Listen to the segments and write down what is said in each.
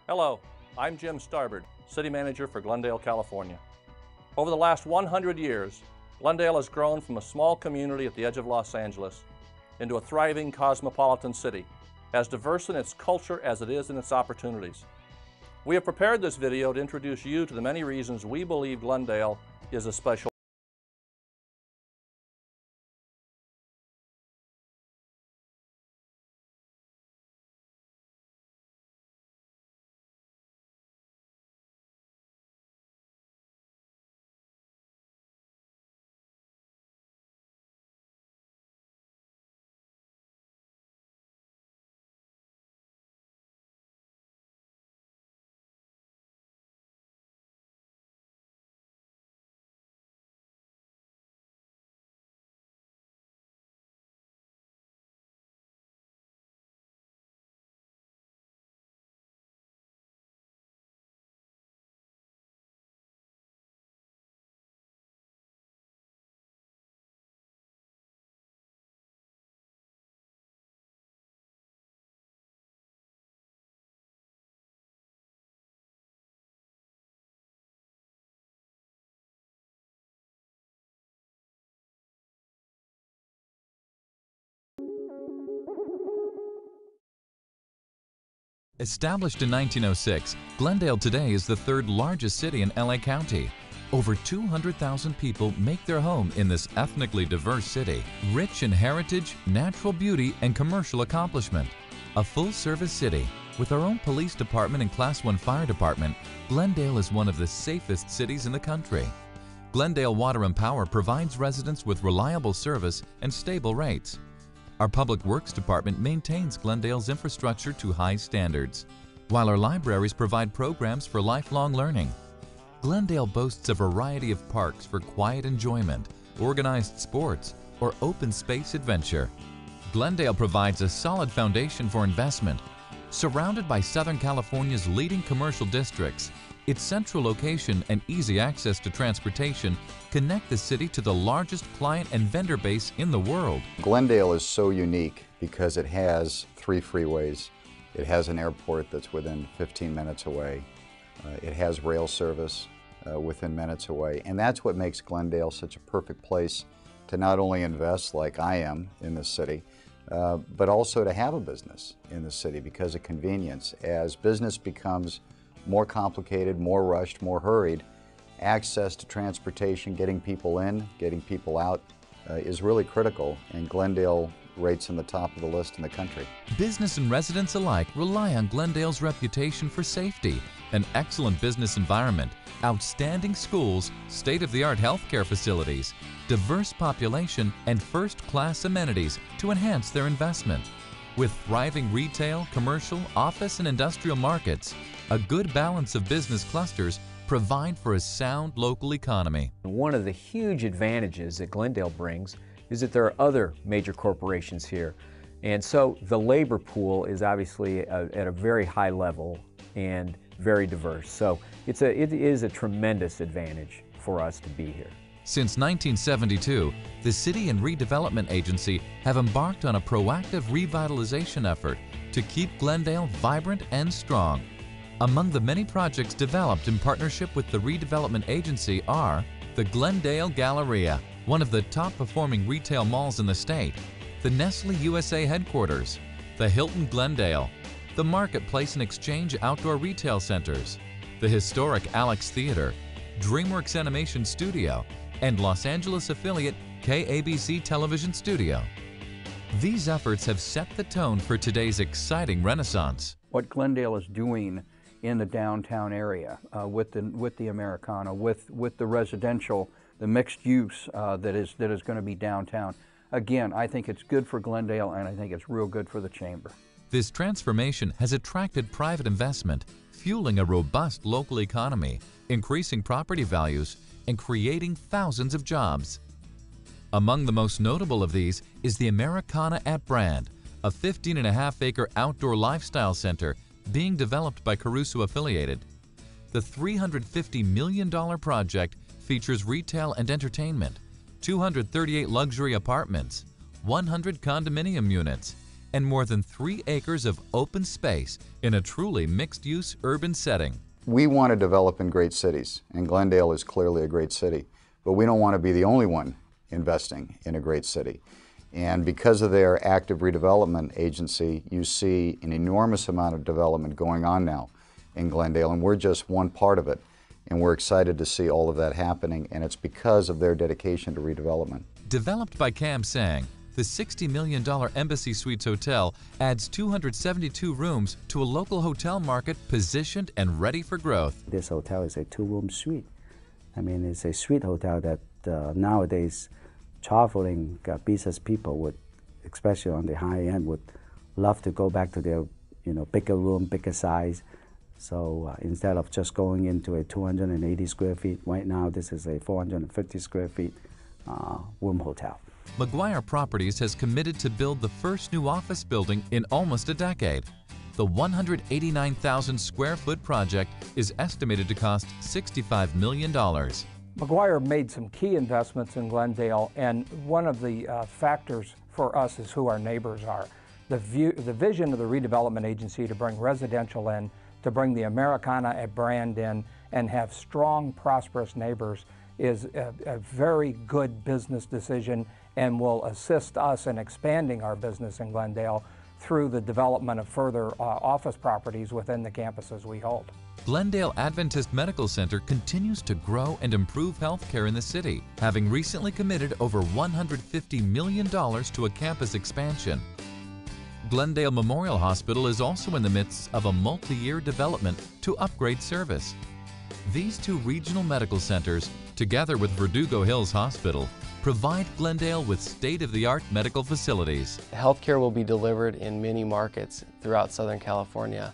Hello, I'm Jim Starbird, City Manager for Glendale, California. Over the last 100 years, Glendale has grown from a small community at the edge of Los Angeles into a thriving cosmopolitan city, as diverse in its culture as it is in its opportunities. We have prepared this video to introduce you to the many reasons we believe Glendale is a special. Established in 1906, Glendale today is the third largest city in LA County. Over 200,000 people make their home in this ethnically diverse city, rich in heritage, natural beauty, and commercial accomplishment. A full-service city with our own police department and Class 1 fire department, Glendale is one of the safest cities in the country. Glendale Water and Power provides residents with reliable service and stable rates. Our Public Works Department maintains Glendale's infrastructure to high standards, while our libraries provide programs for lifelong learning. Glendale boasts a variety of parks for quiet enjoyment, organized sports, or open space adventure. Glendale provides a solid foundation for investment. Surrounded by Southern California's leading commercial districts, its central location and easy access to transportation connect the city to the largest client and vendor base in the world. Glendale is so unique because it has 3 freeways. It has an airport that's within 15 minutes away. It has rail service within minutes away. And that's what makes Glendale such a perfect place to not only invest like I am in this city, but also to have a business in the city because of convenience. As business becomes more complicated, more rushed, more hurried, access to transportation, getting people in, getting people out is really critical, and Glendale rates in the top of the list in the country. Business and residents alike rely on Glendale's reputation for safety, an excellent business environment, outstanding schools, state-of-the-art healthcare facilities, diverse population, and first-class amenities to enhance their investment. With thriving retail, commercial, office, and industrial markets, a good balance of business clusters provide for a sound local economy. One of the huge advantages that Glendale brings is that there are other major corporations here. And so the labor pool is obviously at a very high level and very diverse. So it is a tremendous advantage for us to be here. Since 1972, the City and Redevelopment Agency have embarked on a proactive revitalization effort to keep Glendale vibrant and strong. Among the many projects developed in partnership with the Redevelopment Agency are the Glendale Galleria, one of the top-performing retail malls in the state, the Nestle USA headquarters, the Hilton Glendale, the Marketplace and Exchange outdoor retail centers, the historic Alex Theater, DreamWorks Animation Studio, and Los Angeles affiliate KABC Television Studio. These efforts have set the tone for today's exciting renaissance. What Glendale is doing in the downtown area with the Americana, with the residential, the mixed use that is going to be downtown. Again, I think it's good for Glendale, and I think it's real good for the Chamber. This transformation has attracted private investment, fueling a robust local economy, increasing property values, and creating thousands of jobs. Among the most notable of these is the Americana at Brand, a 15.5-acre outdoor lifestyle center being developed by Caruso Affiliated. The $350 million project features retail and entertainment, 238 luxury apartments, 100 condominium units, and more than 3 acres of open space in a truly mixed-use urban setting. We want to develop in great cities, and Glendale is clearly a great city, but we don't want to be the only one investing in a great city. And because of their active redevelopment agency, you see an enormous amount of development going on now in Glendale, and we're just one part of it. And we're excited to see all of that happening, and it's because of their dedication to redevelopment. Developed by Cam Sang, the $60 million Embassy Suites Hotel adds 272 rooms to a local hotel market positioned and ready for growth. This hotel is a 2-room suite. I mean, it's a suite hotel that nowadays traveling business people would, especially on the high end, would love to go back to their bigger room, bigger size. So instead of just going into a 280 square feet, right now this is a 450 square feet room hotel. McGuire Properties has committed to build the first new office building in almost a decade. The 189,000 square foot project is estimated to cost $65 million. McGuire made some key investments in Glendale, and one of the factors for us is who our neighbors are. The vision of the redevelopment agency to bring residential in, to bring the Americana brand in, and have strong, prosperous neighbors is a very good business decision and will assist us in expanding our business in Glendale through the development of further office properties within the campuses we hold. Glendale Adventist Medical Center continues to grow and improve healthcare in the city, having recently committed over $150 million to a campus expansion. Glendale Memorial Hospital is also in the midst of a multi-year development to upgrade service. These 2 regional medical centers, together with Verdugo Hills Hospital, provide Glendale with state-of-the-art medical facilities. Healthcare will be delivered in many markets throughout Southern California,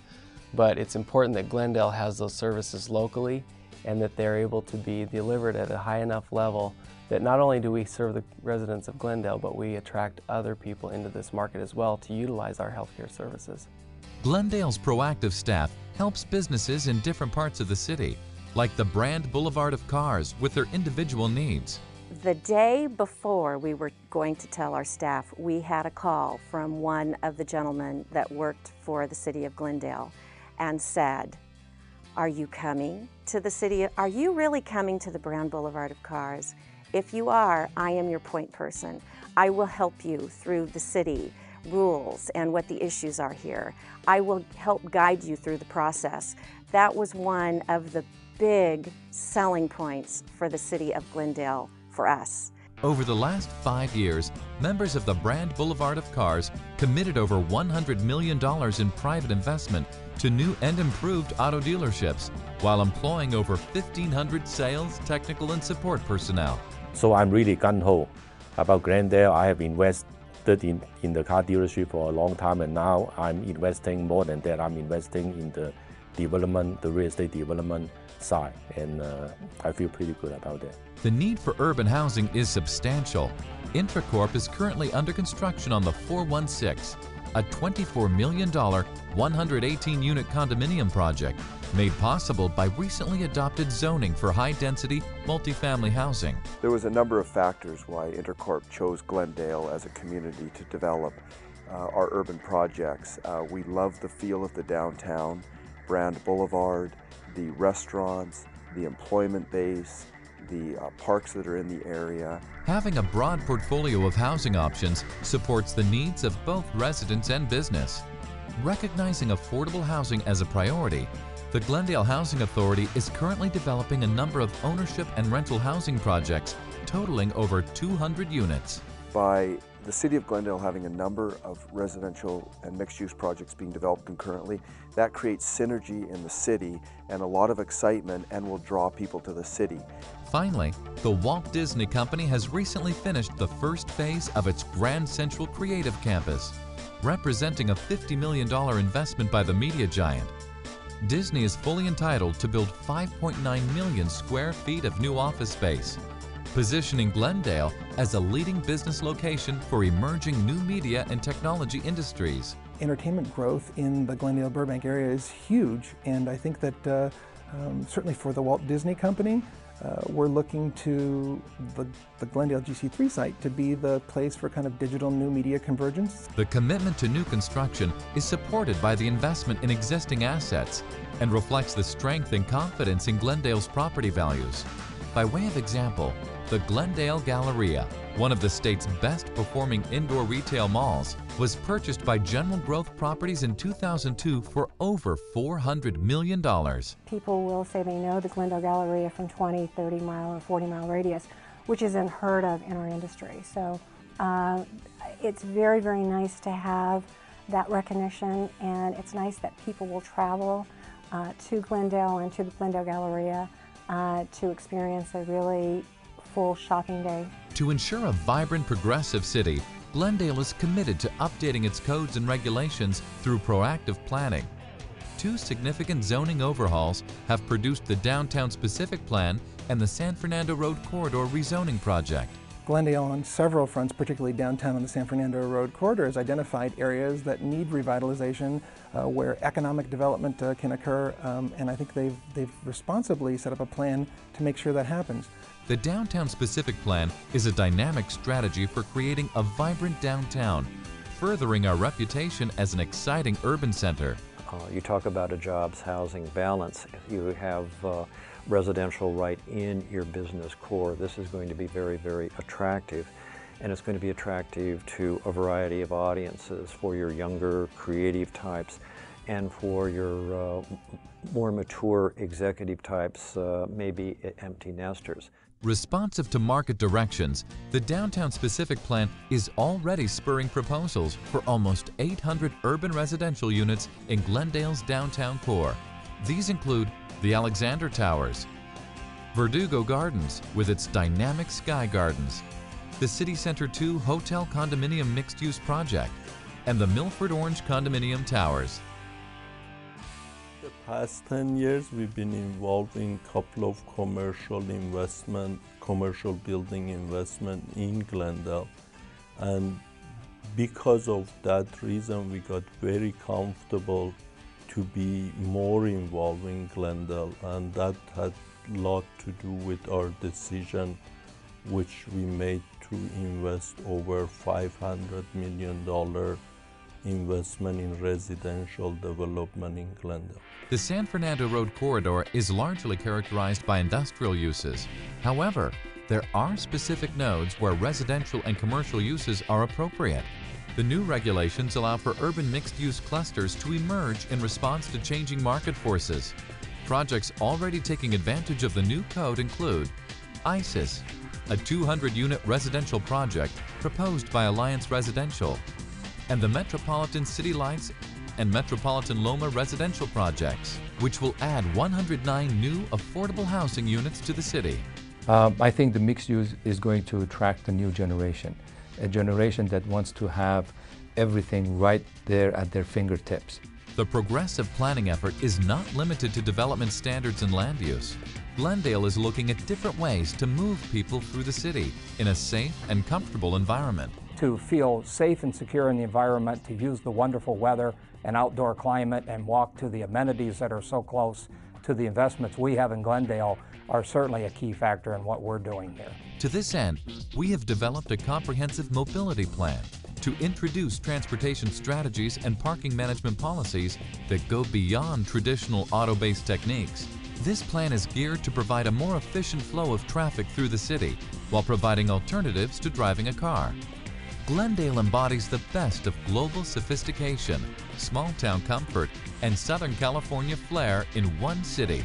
but it's important that Glendale has those services locally and that they're able to be delivered at a high enough level that not only do we serve the residents of Glendale, but we attract other people into this market as well to utilize our healthcare services. Glendale's proactive staff helps businesses in different parts of the city, like the Brand Boulevard of Cars, with their individual needs. The day before we were going to tell our staff, we had a call from one of the gentlemen that worked for the city of Glendale and said, "Are you coming to the city? Are you really coming to the Brand Boulevard of Cars? If you are, I am your point person. I will help you through the city rules and what the issues are here. I will help guide you through the process." That was one of the big selling points for the city of Glendale for us. Over the last 5 years, members of the Brand Boulevard of Cars committed over $100 million in private investment to new and improved auto dealerships, while employing over 1,500 sales, technical, and support personnel. So I'm really gung-ho about Glendale. I have invested in the car dealership for a long time, and now I'm investing more than that. I'm investing in the development, the real estate development side, and I feel pretty good about that. The need for urban housing is substantial. Intracorp is currently under construction on the 416, a $24 million, 118-unit condominium project made possible by recently adopted zoning for high-density multifamily housing. There was a number of factors why Intercorp chose Glendale as a community to develop our urban projects. We love the feel of the downtown, Brand Boulevard, the restaurants, the employment base, the parks that are in the area. Having a broad portfolio of housing options supports the needs of both residents and business. Recognizing affordable housing as a priority, the Glendale Housing Authority is currently developing a number of ownership and rental housing projects totaling over 200 units. By the City of Glendale having a number of residential and mixed-use projects being developed concurrently, that creates synergy in the city and a lot of excitement and will draw people to the city. Finally, the Walt Disney Company has recently finished the first phase of its Grand Central Creative Campus, representing a $50 million investment by the media giant. Disney is fully entitled to build 5.9 million square feet of new office space, positioning Glendale as a leading business location for emerging new media and technology industries. Entertainment growth in the Glendale Burbank area is huge, and I think that certainly for the Walt Disney Company, we're looking to the Glendale GC3 site to be the place for kind of digital new media convergence. The commitment to new construction is supported by the investment in existing assets and reflects the strength and confidence in Glendale's property values. By way of example, the Glendale Galleria, one of the state's best performing indoor retail malls, was purchased by General Growth Properties in 2002 for over $400 million. People will say they know the Glendale Galleria from 20, 30 mile or 40 mile radius, which is unheard of in our industry. So it's very, very nice to have that recognition, and it's nice that people will travel to Glendale and to the Glendale Galleria to experience a really full shopping day. To ensure a vibrant, progressive city, Glendale is committed to updating its codes and regulations through proactive planning. 2 significant zoning overhauls have produced the Downtown Specific Plan and the San Fernando Road Corridor rezoning project. Glendale on several fronts, particularly downtown on the San Fernando Road Corridor, has identified areas that need revitalization, where economic development can occur, and I think they've responsibly set up a plan to make sure that happens. The Downtown Specific Plan is a dynamic strategy for creating a vibrant downtown, furthering our reputation as an exciting urban center. You talk about a jobs housing balance. You have residential right in your business core. This is going to be very, very attractive, and it's going to be attractive to a variety of audiences, for your younger creative types and for your more mature executive types, maybe empty nesters. Responsive to market directions, the Downtown Specific Plan is already spurring proposals for almost 800 urban residential units in Glendale's downtown core. These include the Alexander Towers, Verdugo Gardens with its dynamic sky gardens, the City Center 2 Hotel Condominium Mixed-Use Project, and the Milford Orange Condominium Towers. The past 10 years, we've been involved in a couple of commercial building investment in Glendale. And because of that reason, we got very comfortable to be more involved in Glendale. And that had a lot to do with our decision, which we made to invest over $500 million investment in residential development in Glendale. The San Fernando Road Corridor is largely characterized by industrial uses. However, there are specific nodes where residential and commercial uses are appropriate. The new regulations allow for urban mixed-use clusters to emerge in response to changing market forces. Projects already taking advantage of the new code include ISIS, a 200-unit residential project proposed by Alliance Residential, and the Metropolitan City Lights and Metropolitan Loma residential projects, which will add 109 new affordable housing units to the city. I think the mixed use is going to attract a new generation, a generation that wants to have everything right there at their fingertips. The progressive planning effort is not limited to development standards and land use. Glendale is looking at different ways to move people through the city in a safe and comfortable environment. To feel safe and secure in the environment, to use the wonderful weather and outdoor climate and walk to the amenities that are so close to the investments we have in Glendale are certainly a key factor in what we're doing here. To this end, we have developed a comprehensive mobility plan to introduce transportation strategies and parking management policies that go beyond traditional auto-based techniques. This plan is geared to provide a more efficient flow of traffic through the city while providing alternatives to driving a car. Glendale embodies the best of global sophistication, small-town comfort, and Southern California flair in one city.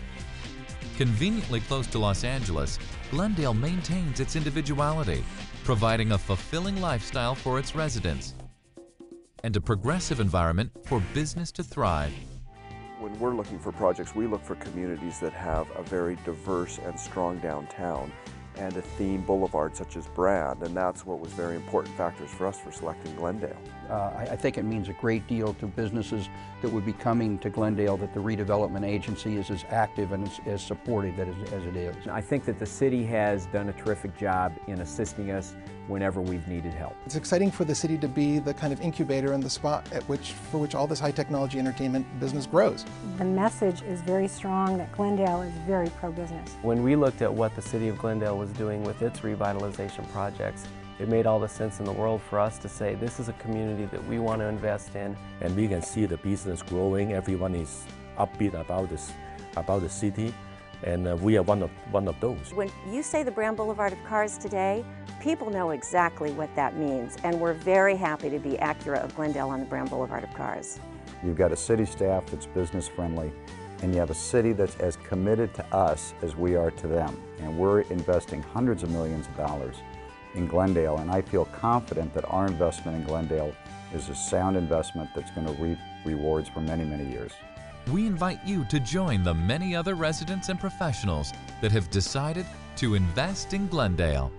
Conveniently close to Los Angeles, Glendale maintains its individuality, providing a fulfilling lifestyle for its residents and a progressive environment for business to thrive. When we're looking for projects, we look for communities that have a very diverse and strong downtown and a theme boulevard such as brand, and that's what was very important factors for us for selecting Glendale. I think it means a great deal to businesses that would be coming to Glendale that the redevelopment agency is as active and as supportive as it is. I think that the city has done a terrific job in assisting us whenever we've needed help. It's exciting for the city to be the kind of incubator and the spot for which all this high technology entertainment business grows. The message is very strong that Glendale is very pro-business. When we looked at what the city of Glendale was doing with its revitalization projects, it made all the sense in the world for us to say this is a community that we want to invest in. And we can see the business growing. Everyone is upbeat about the city, and we are one of those. When you say the Brand Boulevard of Cars today, people know exactly what that means, and we're very happy to be Acura of Glendale on the Brand Boulevard of Cars. You've got a city staff that's business friendly, and you have a city that's as committed to us as we are to them. And we're investing hundreds of millions of dollars in Glendale, and I feel confident that our investment in Glendale is a sound investment that's going to reap rewards for many, many years. We invite you to join the many other residents and professionals that have decided to invest in Glendale.